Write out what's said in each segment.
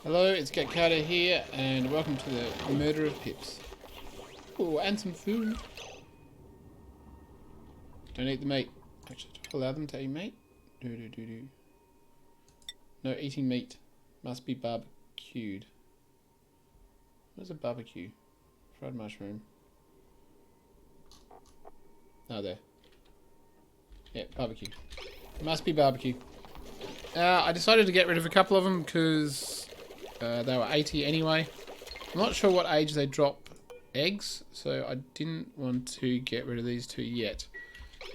Hello, it's Get Carter here, and welcome to the Murder of Pips. Oh, and some food. Don't eat the meat. Actually, do I allow them to eat meat? Do. No, eating meat must be barbecued. What is a barbecue? Fried mushroom. Oh, there. Yeah, barbecue. Must be barbecue. I decided to get rid of a couple of them because they were 80 anyway. I'm not sure what age they drop eggs, so I didn't want to get rid of these two yet.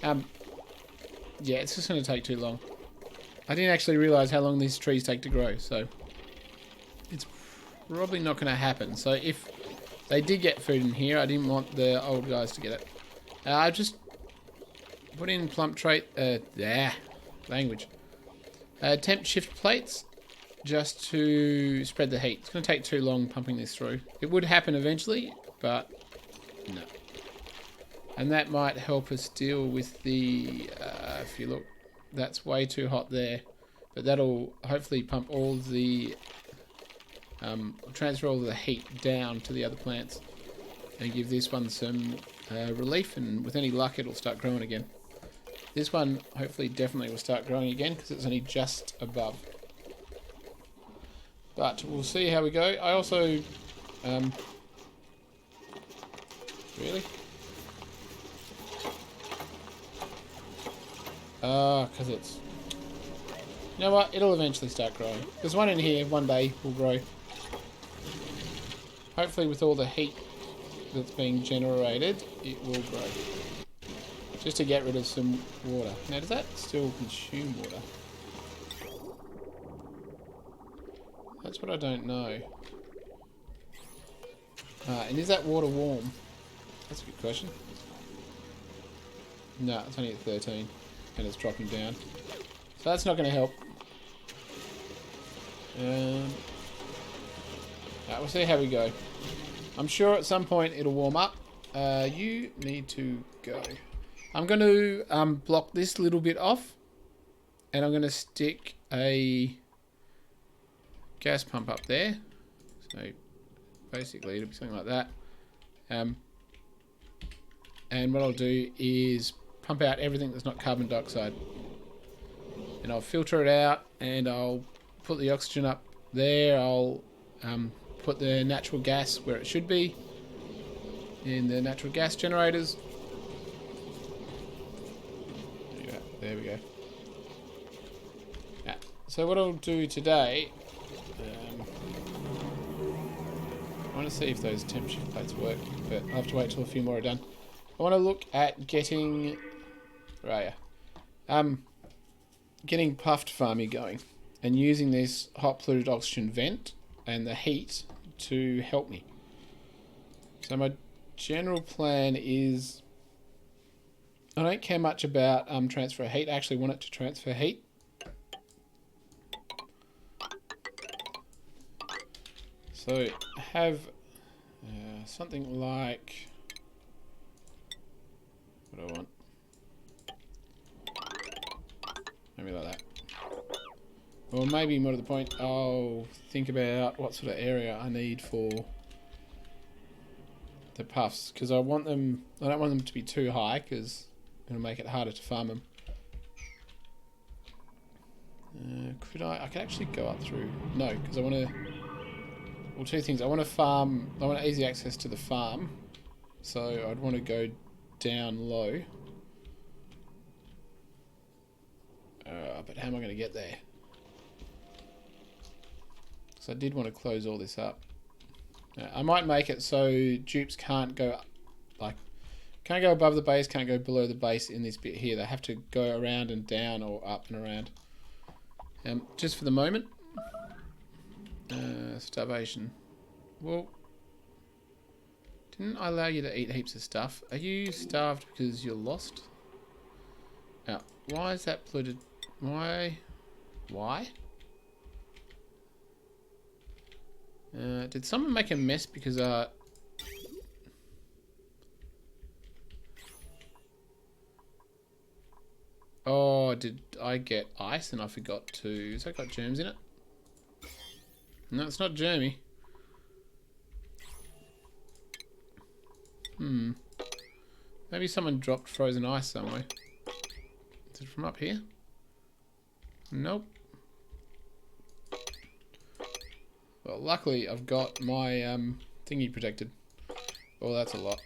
Yeah, it's just going to take too long. I didn't actually realise how long these trees take to grow, so it's probably not going to happen. So if they did get food in here, I didn't want the old guys to get it. I just put in plump trait, language. Temp shift plates, just to spread the heat. It's going to take too long pumping this through. It would happen eventually, but no. And that might help us deal with the, if you look, that's way too hot there. But that'll hopefully pump all the, transfer all the heat down to the other plants. And give this one some relief, and with any luck it'll start growing again. This one hopefully definitely will start growing again because it's only just above. But we'll see how we go. I also... really? Because it's... You know what? It'll eventually start growing. There's one in here, one day will grow. Hopefully with all the heat that's being generated, it will grow. Just to get rid of some water. Now, does that still consume water? That's what I don't know. And is that water warm? That's a good question. No, it's only at 13. And it's dropping down. So that's not going to help. We'll see how we go. I'm sure at some point it'll warm up. You need to go. I'm going to block this little bit off. And I'm going to stick a gas pump up there. So basically it'll be something like that. And what I'll do is pump out everything that's not carbon dioxide. And I'll filter it out, and I'll put the oxygen up there. I'll put the natural gas where it should be in the natural gas generators. There we go. Yeah. So what I'll do today, I want to see if those temp shift plates work, but I'll have to wait till a few more are done. I want to look at getting, getting puffed farming going, and using this hot polluted oxygen vent and the heat to help me. So my general plan is, I don't care much about transfer heat. I actually want it to transfer heat. So have something like, what do I want? Maybe like that. Or maybe more to the point, I'll think about what sort of area I need for the puffs, because I don't want them to be too high, because it'll make it harder to farm them. Could I could actually go up through, no, because I want to, well, two things. I want easy access to the farm, so I'd want to go down low. But how am I going to get there? Because I did want to close all this up. I might make it so dupes can't go up, can't go above the base, can't go below the base in this bit here. They have to go around and down, or up and around. Just for the moment. Starvation. Well, didn't I allow you to eat heaps of stuff? Are you starved because you're lost? Now, why is that polluted? Why? Did someone make a mess because oh, did I get ice and I forgot to... Has that got germs in it? No, it's not Jeremy. Maybe someone dropped frozen ice somewhere. Is it from up here? Nope. Well, luckily I've got my thingy protected. Oh, that's a lot.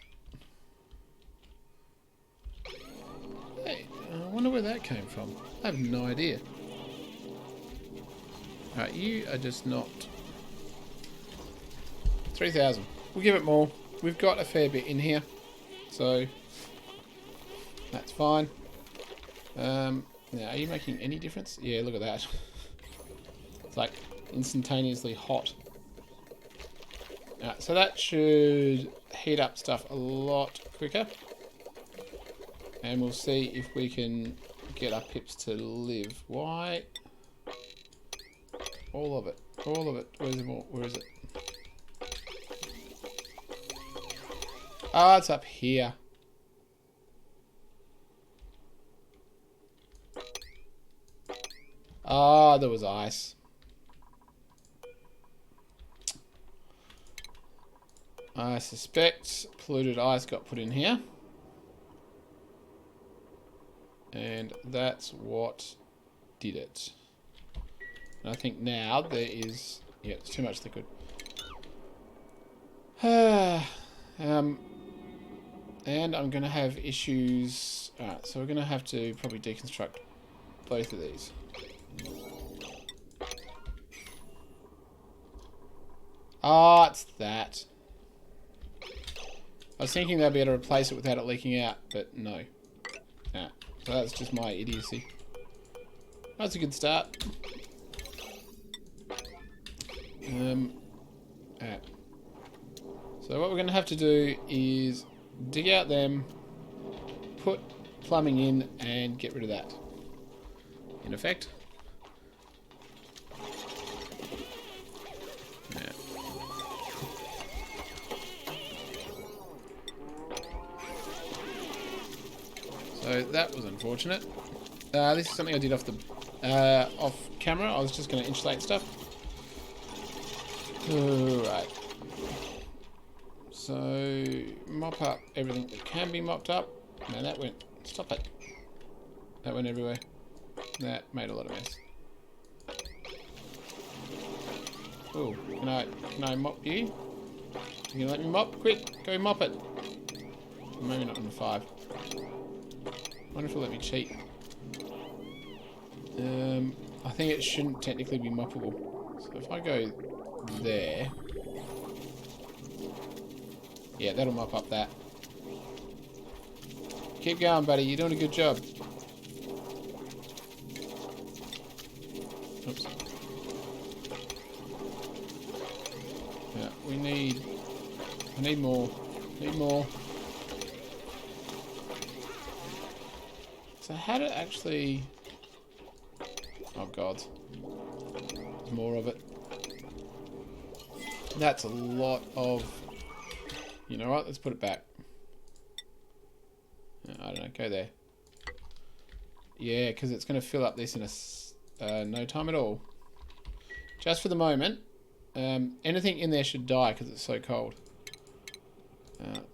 Hey, I wonder where that came from. I have no idea. Alright, you are just not... 3,000. We'll give it more. We've got a fair bit in here. So, that's fine. Now, are you making any difference? Yeah, look at that. It's like instantaneously hot. So that should heat up stuff a lot quicker. And we'll see if we can get our pips to live. Why? All of it. All of it. Where's the more? Where is it? Ah, it's up here. Ah, there was ice. I suspect polluted ice got put in here. And that's what did it. And I think now there is... Yeah, it's too much liquid. And I'm going to have issues... Alright, so we're going to have to probably deconstruct both of these. Ah, it's that. I was thinking they'd be able to replace it without it leaking out, but no. Nah, so that's just my idiocy. That's a good start. Alright. So what we're going to have to do is dig out them, put plumbing in, and get rid of that. In effect. Yeah. So that was unfortunate. This is something I did off camera. I was just going to insulate stuff. Alright. So, mop up everything that can be mopped up. No, that went... Stop it. That went everywhere. That made a lot of mess. Oh, can I mop you? You gonna let me mop? Quick, go mop it. Maybe not on the 5. Wonder if it'll let me cheat. I think it shouldn't technically be moppable. So if I go there... Yeah, that'll mop up that. Keep going, buddy. You're doing a good job. Oops. Yeah, I need more. Need more. So how to actually... Oh, God. There's more of it. That's a lot of... You know what? Let's put it back. I don't know. Go there. Yeah, because it's going to fill up this in no time at all. Just for the moment. Anything in there should die because it's so cold.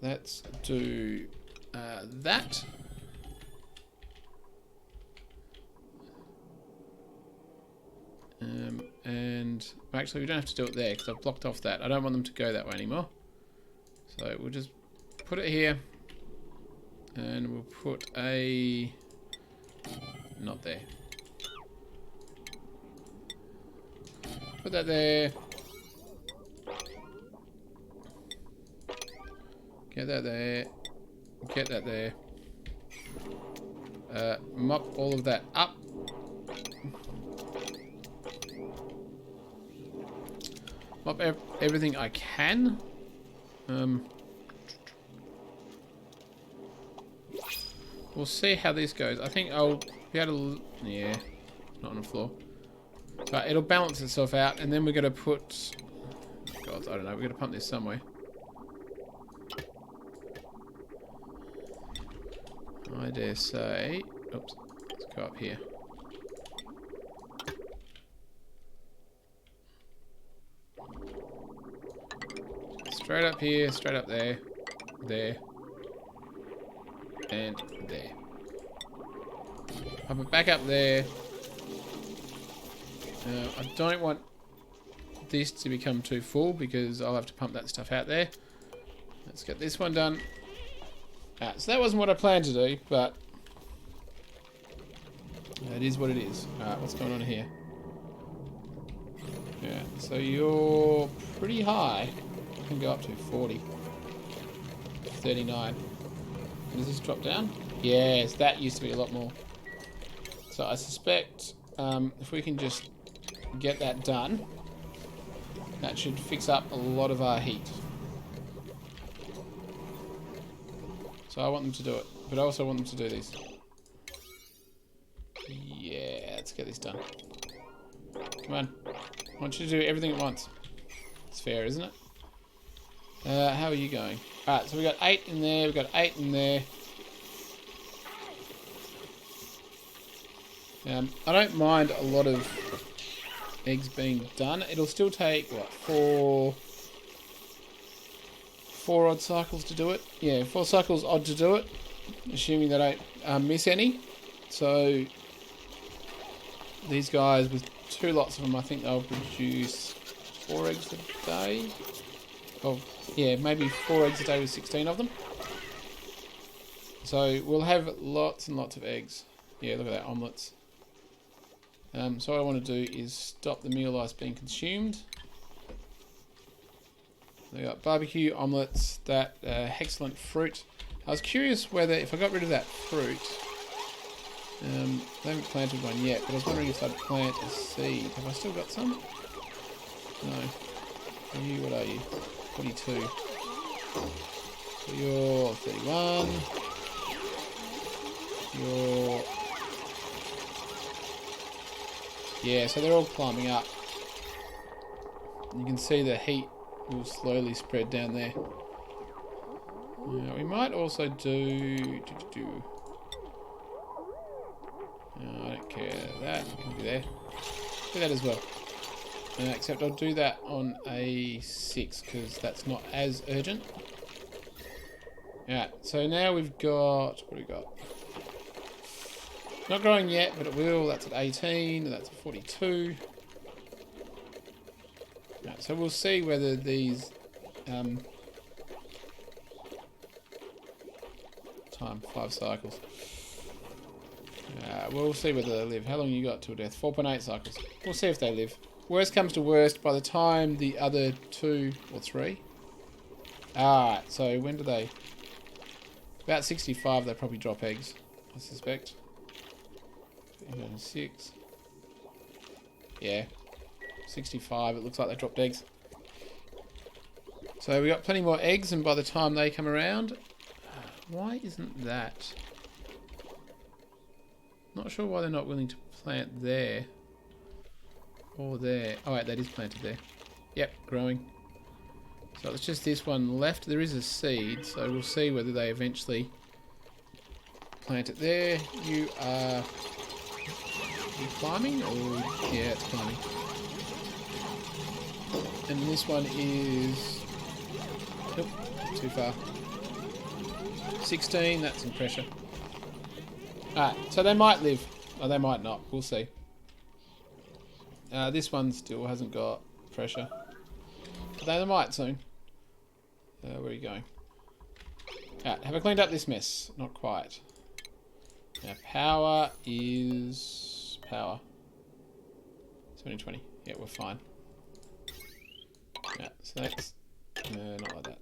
Let's do that. And actually, we don't have to do it there because I've blocked off that. I don't want them to go that way anymore. So we'll just put it here. And we'll put a... Not there. Put that there. Get that there. Get that there. Mop all of that up. Mop everything I can. We'll see how this goes. I think I'll be able to... Yeah, not on the floor. But it'll balance itself out, and then we're going to put... God, I don't know. We're going to pump this somewhere. I dare say... Oops. Let's go up here. straight up here, straight up there, there, and there. Pump it back up there. I don't want this to become too full because I'll have to pump that stuff out there. Let's get this one done. So that wasn't what I planned to do, but it is what it is. Alright, what's going on here? Yeah, so you're pretty high. You can go up to 40. 39. Does this drop down? Yes, that used to be a lot more. So I suspect if we can just get that done, that should fix up a lot of our heat. So I want them to do it, but I also want them to do this. Yeah, let's get this done. Come on. I want you to do everything at once. It's fair, isn't it? How are you going? Alright, so we got 8 in there, we got 8 in there. I don't mind a lot of eggs being done. It'll still take, what, 4 odd cycles to do it? Yeah, 4 cycles odd to do it, assuming they don't miss any. So these guys, with 2 lots of them, I think they'll produce 4 eggs a day. Oh, yeah, maybe 4 eggs a day with 16 of them. So we'll have lots and lots of eggs. Yeah, look at that, omelettes. So what I want to do is stop the meal ice being consumed. We got barbecue, omelettes, that excellent fruit. I was curious whether, if I got rid of that fruit, I haven't planted one yet, but I was wondering if I'd plant a seed. Have I still got some? No. What are you? 42. So you're 31. You're... Yeah, so they're all climbing up. You can see the heat will slowly spread down there. We might also do... No, I don't care. That can be there. Do that as well. Except I'll do that on a 6 because that's not as urgent. Alright, so now we've got... What do we got? Not growing yet, but it will. That's at 18. That's at 42. Right, so we'll see whether these... time, 5 cycles. We'll see whether they live. How long you got till death? 4.8 cycles. We'll see if they live. Worst comes to worst, by the time the other 2 or 3... Alright, so when do they... About 65 they probably drop eggs, I suspect. 6. Yeah. 65, it looks like they dropped eggs. So we got plenty more eggs, and by the time they come around... Why isn't that... Not sure why they're not willing to plant there. Or there. Oh wait, that is planted there. Yep, growing. So it's just this one left. There is a seed, so we'll see whether they eventually plant it there. You are... You climbing? Or... Yeah, it's climbing. And this one is... Nope, too far. 16, that's some pressure. Alright, so they might live. Or they might not. We'll see. This one still hasn't got pressure. But they might soon. Where are you going? Alright, have I cleaned up this mess? Not quite. Now, power is... Power. 2020. Yeah, we're fine. Yeah, so that's... No, not like that.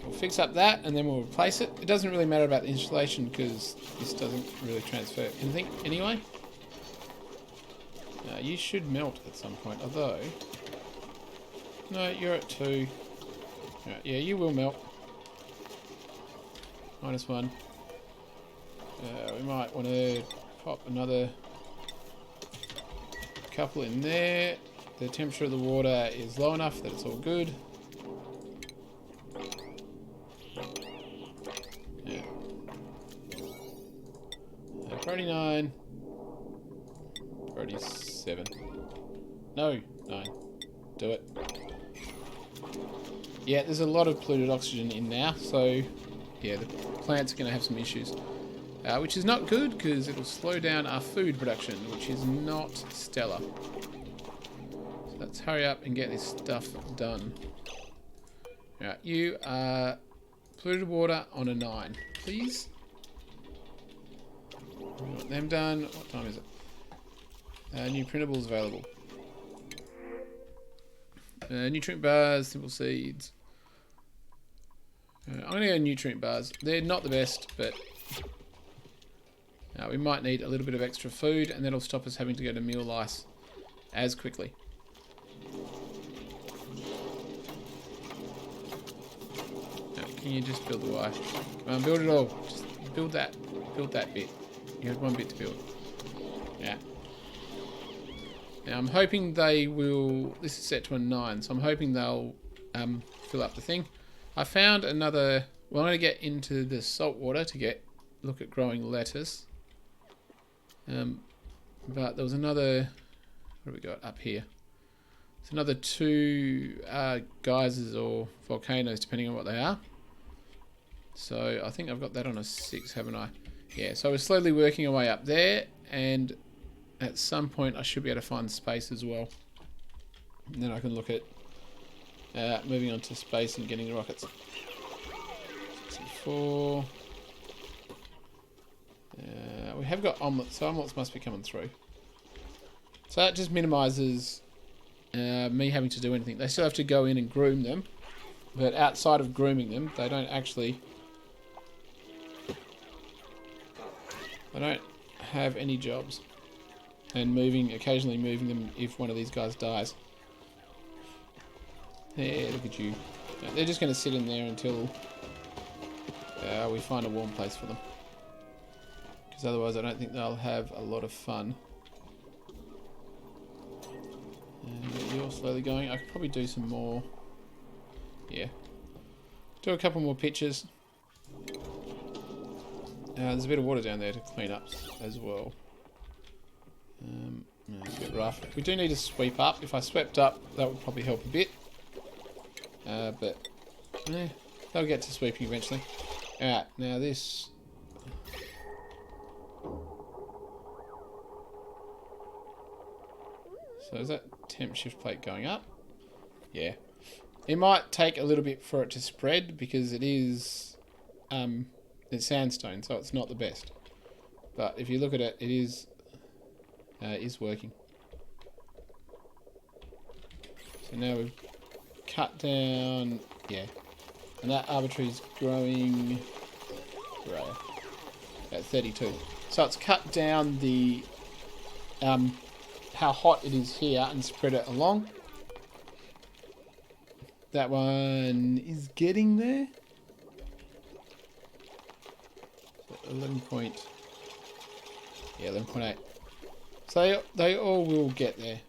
We'll fix up that and then we'll replace it. It doesn't really matter about the installation because this doesn't really transfer anything anyway. You should melt at some point, although... No, you're at 2. Right, yeah, you will melt. -1. We might want to pop another couple in there. The temperature of the water is low enough that it's all good. Yeah. 39. 37. No, 9. Do it. Yeah, there's a lot of polluted oxygen in now, so yeah, the plants are going to have some issues. Which is not good, because it'll slow down our food production, which is not stellar. So let's hurry up and get this stuff done. Alright, you are polluted water on a 9, please. We want them done. What time is it? New printables available. Nutrient bars, simple seeds. I'm going to go nutrient bars. They're not the best, but we might need a little bit of extra food, and that'll stop us having to go to meal lice as quickly. Can you just build the wire? Come on, build it all. Just build that. Build that bit. You had one bit to build. Yeah. Now I'm hoping they will... This is set to a 9, so I'm hoping they'll fill up the thing. I found another... Well, I'm going to get into the salt water to look at growing lettuce. But there was another... What have we got up here? It's another 2 geysers or volcanoes, depending on what they are. So I think I've got that on a 6, haven't I? Yeah, so we're slowly working our way up there, and at some point I should be able to find space as well. And then I can look at moving on to space and getting the rockets. 64. We have got omelets, so omelets must be coming through. So that just minimises me having to do anything. They still have to go in and groom them, but outside of grooming them, they don't actually... They don't have any jobs. And occasionally moving them if one of these guys dies. Yeah, look at you. They're just going to sit in there until we find a warm place for them. Because otherwise I don't think they'll have a lot of fun. And you're slowly going. I could probably do some more. Yeah. Do a couple more pictures. There's a bit of water down there to clean up as well. It's a bit rough. We do need to sweep up. If I swept up, that would probably help a bit. But they'll get to sweeping eventually. Alright, now this... So is that temp shift plate going up? Yeah. It might take a little bit for it to spread because it is... it's sandstone, so it's not the best. But if you look at it, it is working. So now we've cut down, yeah, and that arbitrary is growing at 32. So it's cut down the how hot it is here and spread it along. That one is getting there. 11.8. So they all will get there.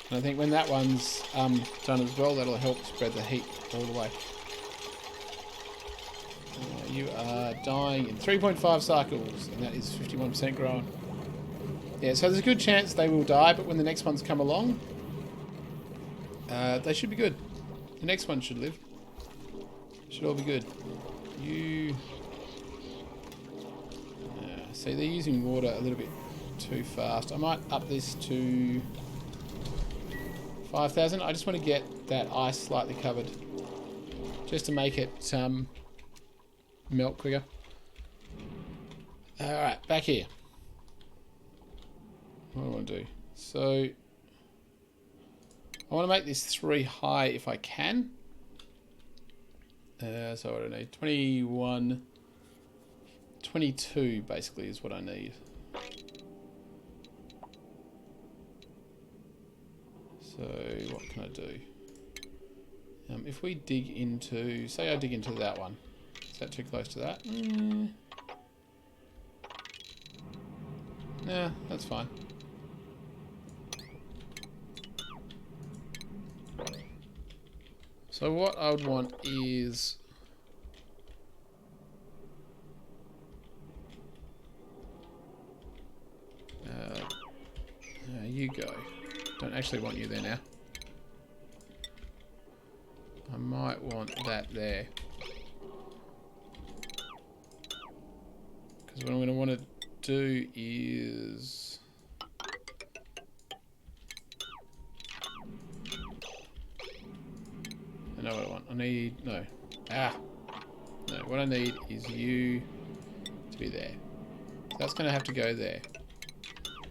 And I think when that one's done as well, that'll help spread the heat all the way. You are dying in 3.5 cycles, and that is 51% grown. Yeah, so there's a good chance they will die, but when the next ones come along, they should be good. The next one should live. Should all be good. You... see, they're using water a little bit too fast. I might up this to 5,000. I just want to get that ice slightly covered, just to make it melt quicker. Alright, back here. What do I want to do? So, I want to make this 3 high if I can. So what do I need? 21... 22 basically is what I need. So what can I do? If we dig into, say I dig into that one, is that too close to that? Nah, that's fine. So what I would want is you go. Don't actually want you there now. I might want that there. Because what I'm going to want to do is... I know what I want. I need... No. No, what I need is you to be there. So that's going to have to go there.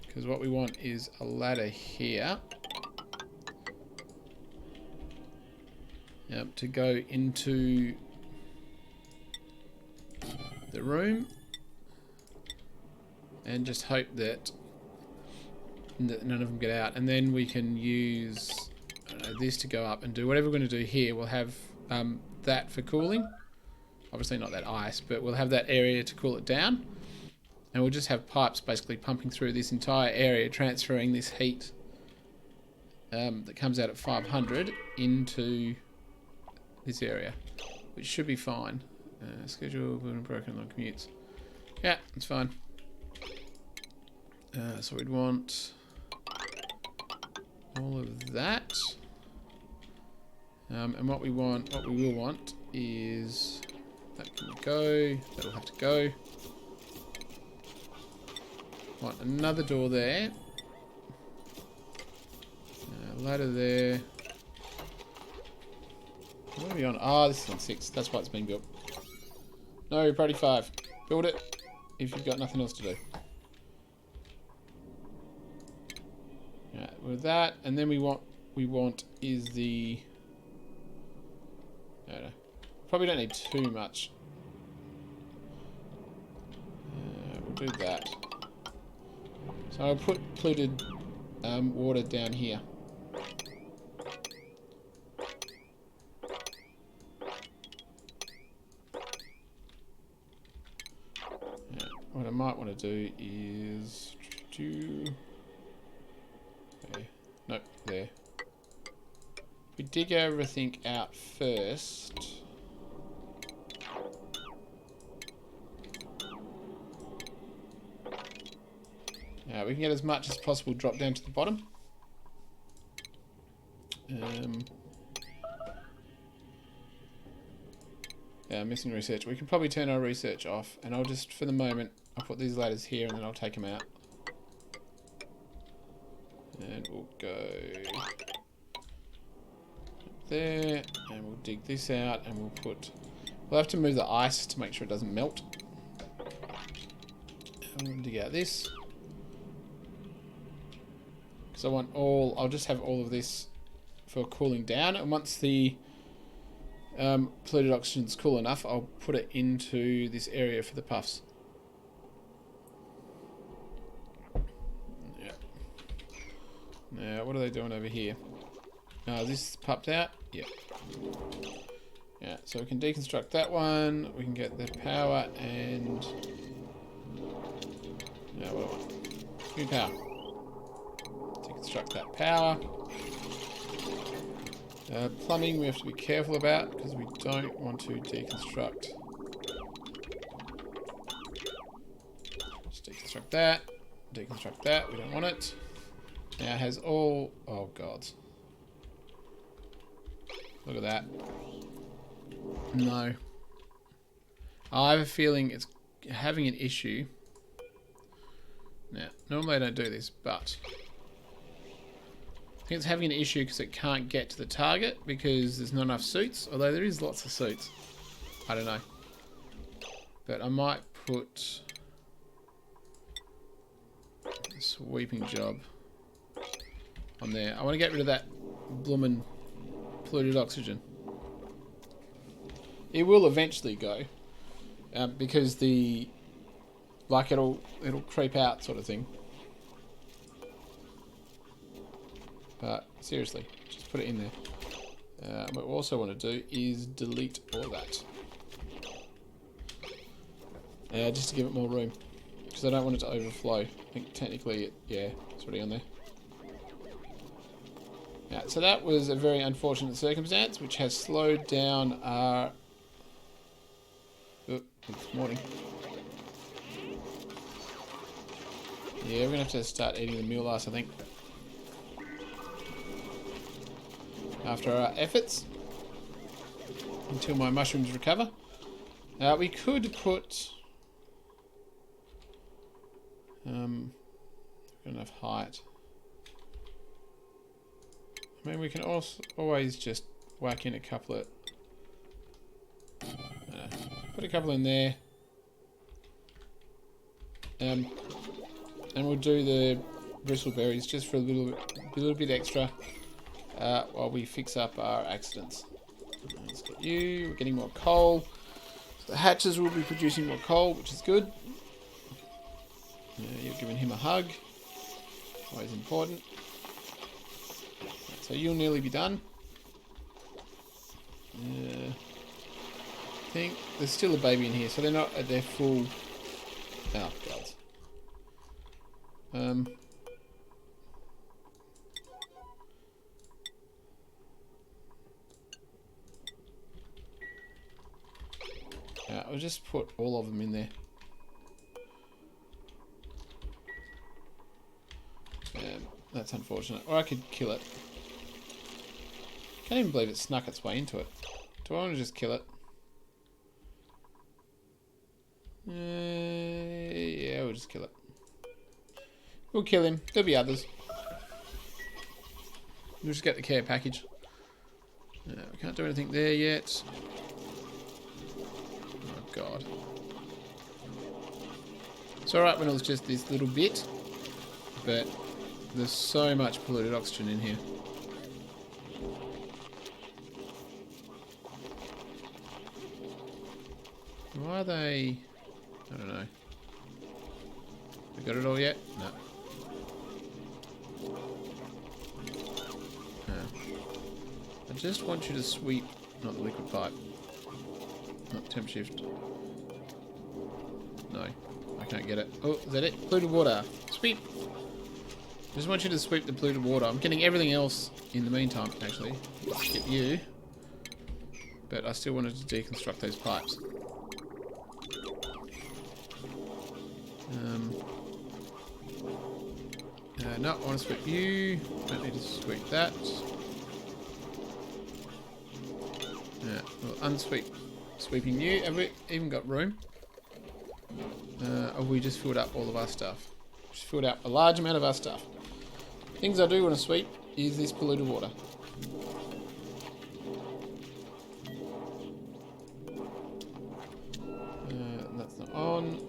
Because what we want is a ladder here. Yep, to go into the room. And just hope that none of them get out. And then we can use this to go up and do whatever we're going to do here. We'll have that for cooling. Obviously not that ice, but we'll have that area to cool it down. And we'll just have pipes basically pumping through this entire area, transferring this heat that comes out at 500 into this area, which should be fine. Schedule broken on commutes. Yeah, it's fine. So we'd want all of that. And what we will want is that can go, that'll have to go. Want another door there. Ladder there. What are we on? Ah, this is on 6. That's why it's being built. No, priority 5. Build it if you've got nothing else to do. With that, and then we want is the... No. Probably don't need too much. We'll do that. So I'll put polluted water down here. What I might want to do is... Okay. Nope, there. We dig everything out first. We can get as much as possible drop down to the bottom. Missing research. We can probably turn our research off, and I'll just, for the moment, I'll put these ladders here and then I'll take them out. And we'll go there, and we'll dig this out, and we'll have to move the ice to make sure it doesn't melt. And we'll dig out this. Because I'll just have all of this for cooling down, and once the polluted oxygen's cool enough, I'll put it into this area for the puffs. Now, what are they doing over here? Is this popped out? Yep. Yeah, so we can deconstruct that one. We can get the power and... What do I want? New power. Deconstruct that power. Plumbing we have to be careful about because we don't want to deconstruct. Just deconstruct that. Deconstruct that. We don't want it. Now it has all... Oh, God. Look at that. No. I have a feeling it's having an issue. Now, normally I don't do this, but... I think it's having an issue because it can't get to the target because there's not enough suits. Although there is lots of suits. I don't know. But I might put... a sweeping job on there. I want to get rid of that bloomin' polluted oxygen. It will eventually go because it'll creep out sort of thing. But seriously, just put it in there. What we also want to do is delete all that. Just to give it more room. Because I don't want it to overflow. I think technically, it's already on there. Yeah, so that was a very unfortunate circumstance, which has slowed down our... Oh, it's morning. Yeah, we're going to have to start eating the mule ass, I think. After our efforts. until my mushrooms recover. We could put enough height. I mean, we can also always just whack in a couple of put a couple in there, and we'll do the bristleberries just for a little bit extra while we fix up our accidents. Let's get you. We're getting more coal. So the hatches will be producing more coal, which is good. You're giving him a hug. Always important. So you'll nearly be done. I think there's still a baby in here, so they're not at their full. Oh, gods. I'll just put all of them in there. That's unfortunate. Or I could kill it. Can't even believe it snuck its way into it. Do I want to just kill it? Yeah, we'll just kill it. We'll kill him. There'll be others. We'll just get the care package. We can't do anything there yet. Oh, God. It's alright when it was just this little bit, but there's so much polluted oxygen in here. Why are they... I don't know. We got it all yet? No. I just want you to sweep, not the liquid pipe. Not temp shift. No, I can't get it. Oh, is that it? Polluted water. Sweep! I just want you to sweep the polluted water. I'm getting everything else in the meantime, actually. Skip you. But I still wanted to deconstruct those pipes. No, I want to sweep you. Don't need to sweep that. Well, unsweep. Sweeping you. Have we even got room? Or we just filled up all of our stuff? Just filled out a large amount of our stuff. Things I do want to sweep is this polluted water. That's not on.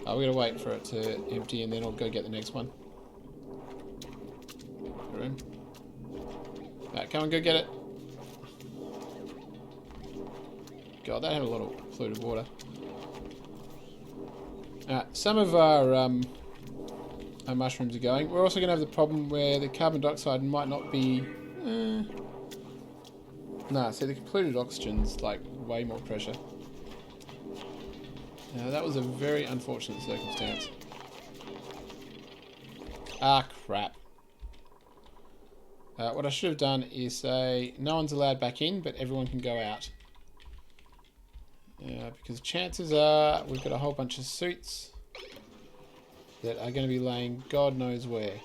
Oh, we're gonna wait for it to empty and then I'll go get the next one. Room. Right, come on, go get it. God, that had a lot of polluted water. Some of our mushrooms are going. We're also going to have the problem where the carbon dioxide might not be... Nah, see, the polluted oxygen's like way more pressure. That was a very unfortunate circumstance. Ah, crap. What I should have done is say no one's allowed back in, but everyone can go out. Because chances are we've got a whole bunch of suits that are going to be laying God knows where.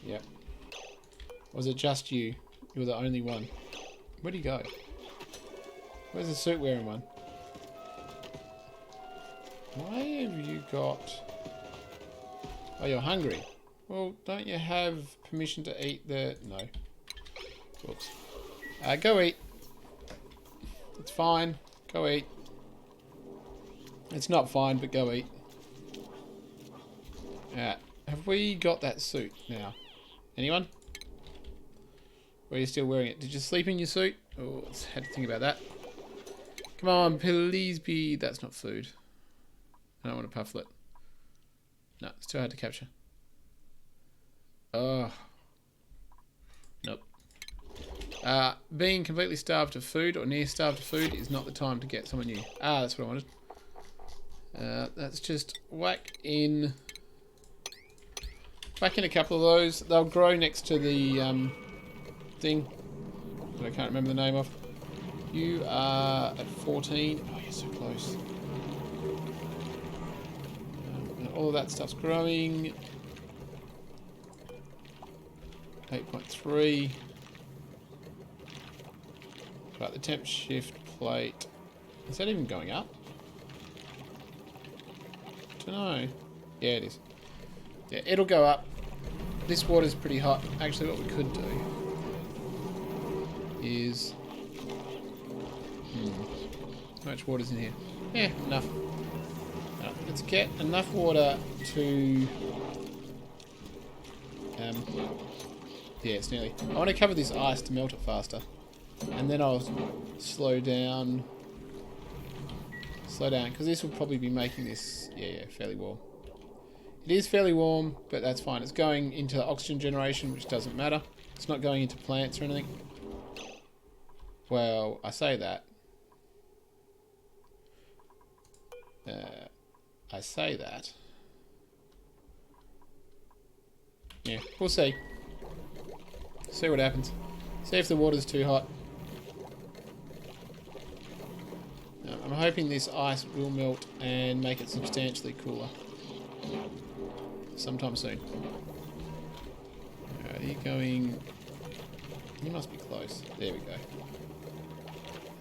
Yep. Or was it just you? You were the only one. Where'd he go? Where's the suit wearing one? Why have you got... Oh, you're hungry. Well, don't you have permission to eat the... No. Whoops. Go eat. It's fine. Go eat. It's not fine, but go eat. Have we got that suit now? Anyone? Or are you still wearing it? Did you sleep in your suit? Oh, I had to think about that. Come on, please be... That's not food. I don't want to pufflet. No, it's too hard to capture. Oh. Nope. Being completely starved of food or near starved of food is not the time to get someone new. Ah, that's what I wanted. Let's just whack in a couple of those. They'll grow next to the thing that I can't remember the name of. You are at 14. Oh, you're so close. And all of that stuff's growing. 8.3. Right, the temp shift plate. Is that even going up? Don't know. Yeah, it is. Yeah, it'll go up. This water's pretty hot. Actually, what we could do is... How much water's in here? Yeah, enough. Right, let's get enough water to... yeah, it's nearly... I want to cover this ice to melt it faster. And then I'll slow down. Slow down, because this will probably be making this... Yeah, fairly warm. It is fairly warm, but that's fine. It's going into oxygen generation, which doesn't matter. It's not going into plants or anything. Well, I say that. I say that. Yeah, we'll see. See what happens. See if the water's too hot. I'm hoping this ice will melt and make it substantially cooler. Sometime soon. Alright, are you going... You must be close. There we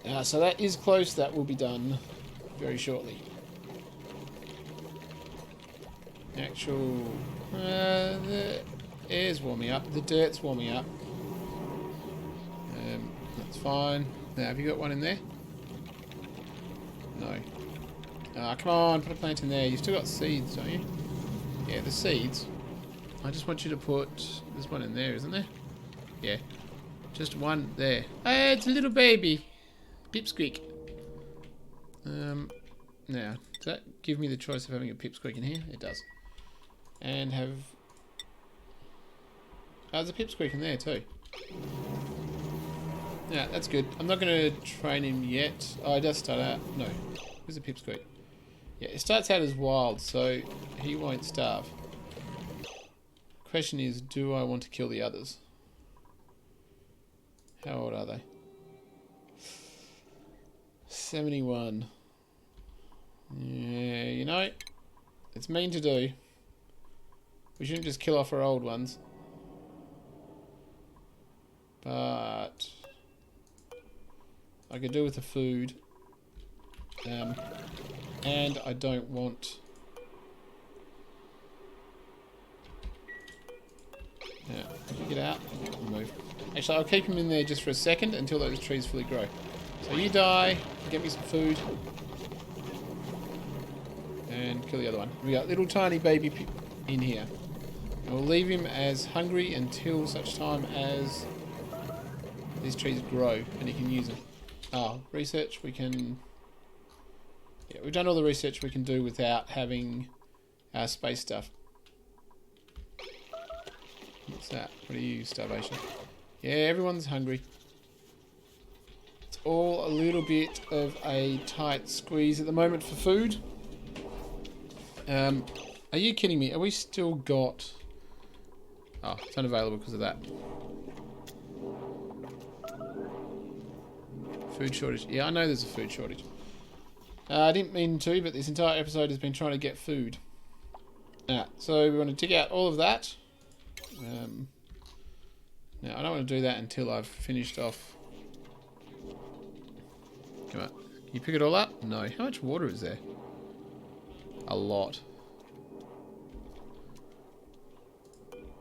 go. So that is close. That will be done very shortly. Actual... the air's warming up. The dirt's warming up. That's fine. Now, have you got one in there? No. Come on, put a plant in there. You've still got seeds, don't you? Yeah, the seeds. I just want you to put... There's one in there, isn't there? Yeah. Just one there. Hey, it's a little baby. Pipsqueak. Now, does that give me the choice of having a pipsqueak in here? It does. And have... Oh, there's a pipsqueak in there too. Yeah, that's good. I'm not going to train him yet. Oh, he does start out... No. Where's the pipsqueak? Yeah, it starts out as wild, so he won't starve. Question is, do I want to kill the others? How old are they? 71. Yeah, you know, it's mean to do. We shouldn't just kill off our old ones. But I could do with the food. And I don't want... Yeah, get out. Move. Actually, I'll keep him in there just for a second until those trees fully grow. So you die, get me some food. And kill the other one. We got little tiny baby in here. And we'll leave him as hungry until such time as these trees grow and he can use them. Oh, research we can... Yeah, we've done all the research we can do without having our space stuff. What's that? What are you, starvation? Yeah, everyone's hungry. It's all a little bit of a tight squeeze at the moment for food. Are you kidding me? Are we still got... Oh, it's unavailable because of that. Food shortage. Yeah, I know there's a food shortage. I didn't mean to, but this entire episode has been trying to get food. So we want to dig out all of that. Now, I don't want to do that until I've finished off. Come on. Can you pick it all up? No. How much water is there? A lot.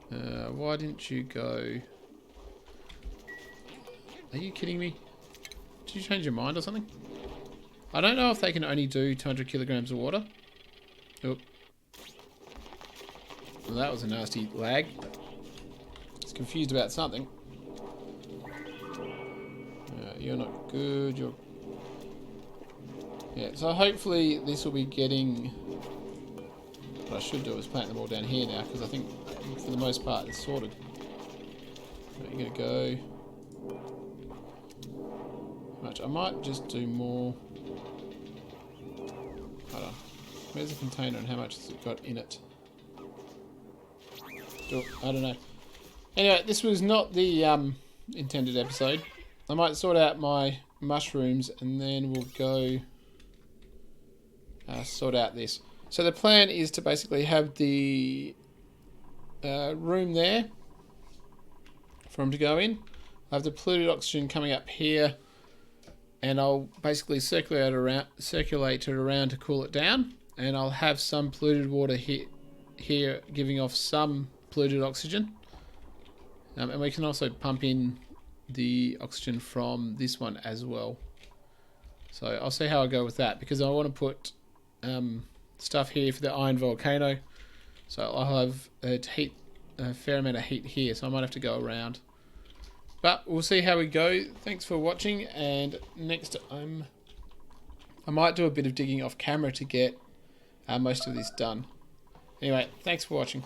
Why didn't you go... Are you kidding me? Did you change your mind or something? I don't know if they can only do 200 kilograms of water. Oop. Well, that was a nasty lag. It's confused about something. You're not good. You're... Yeah, so hopefully this will be getting... What I should do is plant them all down here now, because I think for the most part it's sorted. Right, you're gonna go... Much. I might just do more... Hold on. Where's the container and how much has it got in it? Oh, I don't know. Anyway, this was not the intended episode. I might sort out my mushrooms and then we'll go sort out this. So the plan is to basically have the room there for them to go in. I have the polluted oxygen coming up here, and I'll basically circulate it around to cool it down, and I'll have some polluted water here giving off some polluted oxygen. And we can also pump in the oxygen from this one as well. So I'll see how I go with that, because I want to put stuff here for the iron volcano. So I'll have a fair amount of heat here, so I might have to go around. But we'll see how we go. Thanks for watching, and next time I might do a bit of digging off camera to get most of this done. Anyway, thanks for watching.